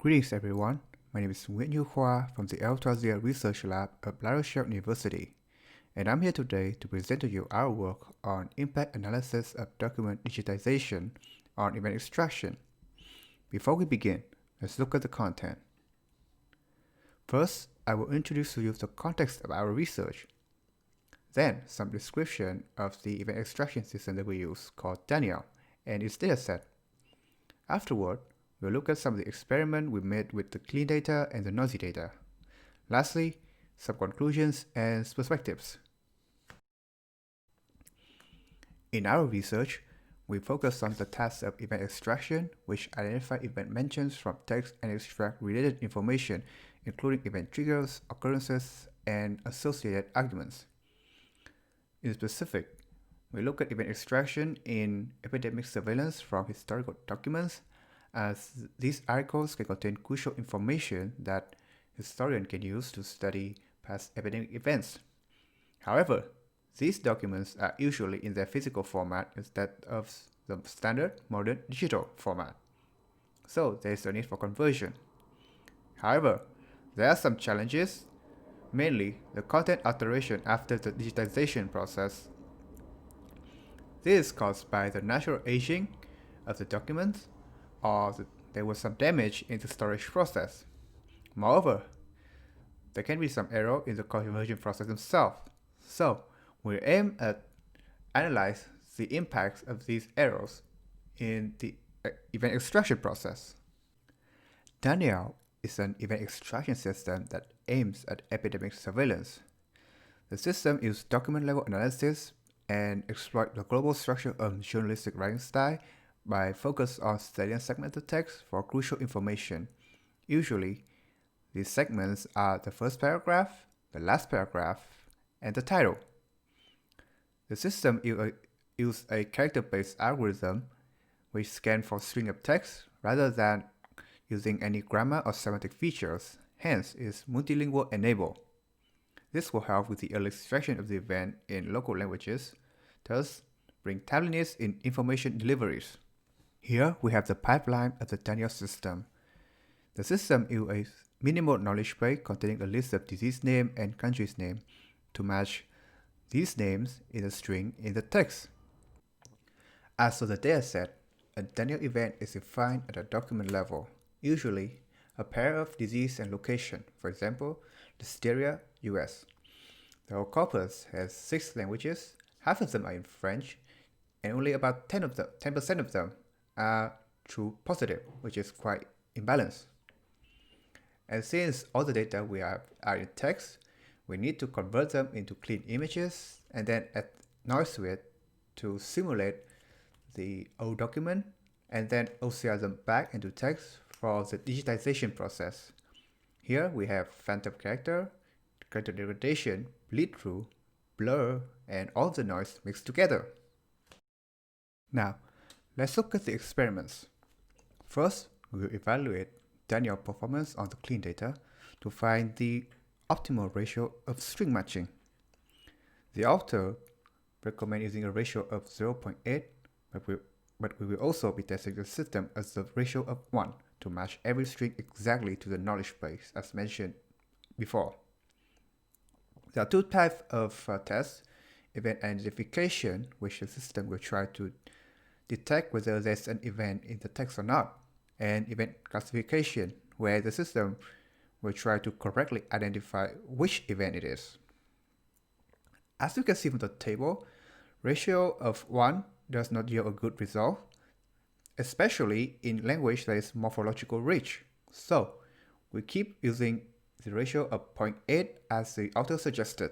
Greetings everyone, my name is Ngo Q.H from the L12 Research Lab at La Rochelle University, and I'm here today to present to you our work on impact analysis of document digitization on event extraction. Before we begin, let's look at the content. First, I will introduce to you the context of our research. Then, some description of the event extraction system that we use called Daniel and its dataset. Afterward, we'll look at some of the experiments we made with the clean data and the noisy data. Lastly, some conclusions and perspectives. In our research, we focus on the task of event extraction, which identify event mentions from text and extract related information, including event triggers, occurrences, and associated arguments. In specific, we look at event extraction in epidemic surveillance from historical documents, as these articles can contain crucial information that historians can use to study past epidemic events. However, these documents are usually in their physical format instead of the standard modern digital format, so there is a need for conversion. However, there are some challenges, mainly the content alteration after the digitization process. This is caused by the natural aging of the documents, or there was some damage in the storage process. Moreover, there can be some error in the conversion process itself. So, we aim at analyze the impacts of these errors in the event extraction process. Daniel is an event extraction system that aims at epidemic surveillance. The system uses document-level analysis and exploits the global structure of journalistic writing style by focus on studying segmented text for crucial information. Usually, these segments are the first paragraph, the last paragraph, and the title. The system uses a character-based algorithm which scans for string of text rather than using any grammar or semantic features, hence is multilingual enabled. This will help with the early extraction of the event in local languages, thus bring timeliness in information deliveries. Here we have the pipeline of the Daniel system. The system uses a minimal knowledge base containing a list of disease name and country's name to match these names in a string in the text. As for the dataset, a Daniel event is defined at a document level, usually a pair of disease and location, for example, Listeria, US. The whole corpus has 6 languages, half of them are in French, and only about 10% of them are true positive, which is quite imbalanced. And since all the data we have are in text, we need to convert them into clean images and then add noise to it to simulate the old document and then OCR them back into text for the digitization process. Here we have phantom character degradation, bleed through, blur, and all the noise mixed together. Now, let's look at the experiments. First, we will evaluate Daniel performance on the clean data to find the optimal ratio of string matching. The author recommend using a ratio of 0.8, but we will also be testing the system as the ratio of 1 to match every string exactly to the knowledge base as mentioned before. There are 2 types of tests: event identification, which the system will try to detect whether there's an event in the text or not, and event classification, where the system will try to correctly identify which event it is. As you can see from the table, ratio of 1 does not yield a good result, especially in language that is morphological rich. So, we keep using the ratio of 0.8 as the author suggested.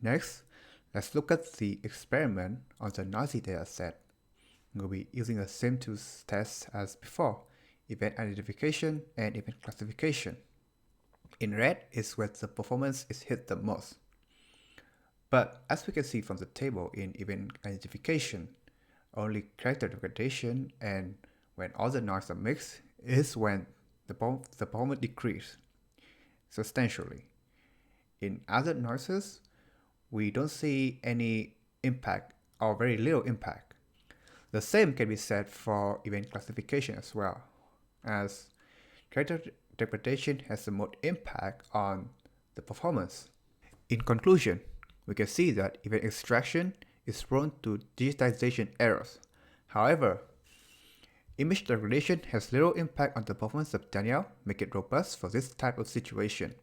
Next, let's look at the experiment on the noisy dataset. We'll be using the same 2 tests as before: event identification and event classification. In red is where the performance is hit the most. But as we can see from the table, in event identification, only character degradation and when all the noise are mixed is when the performance decreases substantially. In other noises, we don't see any impact or very little impact. The same can be said for event classification as well. as character interpretation has the most impact on the performance. In conclusion, we can see that event extraction is prone to digitization errors. However, image degradation has little impact on the performance of Daniel, making it robust for this type of situation.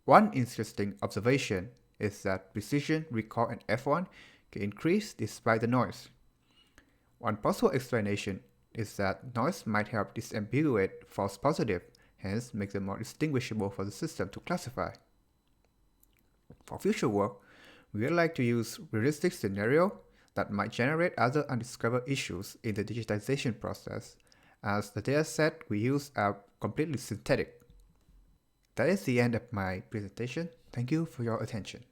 One interesting observation is that precision recall in F1 can increase despite the noise. One possible explanation is that noise might help disambiguate false positive, hence makes them more distinguishable for the system to classify. For future work, we would like to use realistic scenarios that might generate other undiscovered issues in the digitization process, as the dataset we use are completely synthetic. That is the end of my presentation. Thank you for your attention.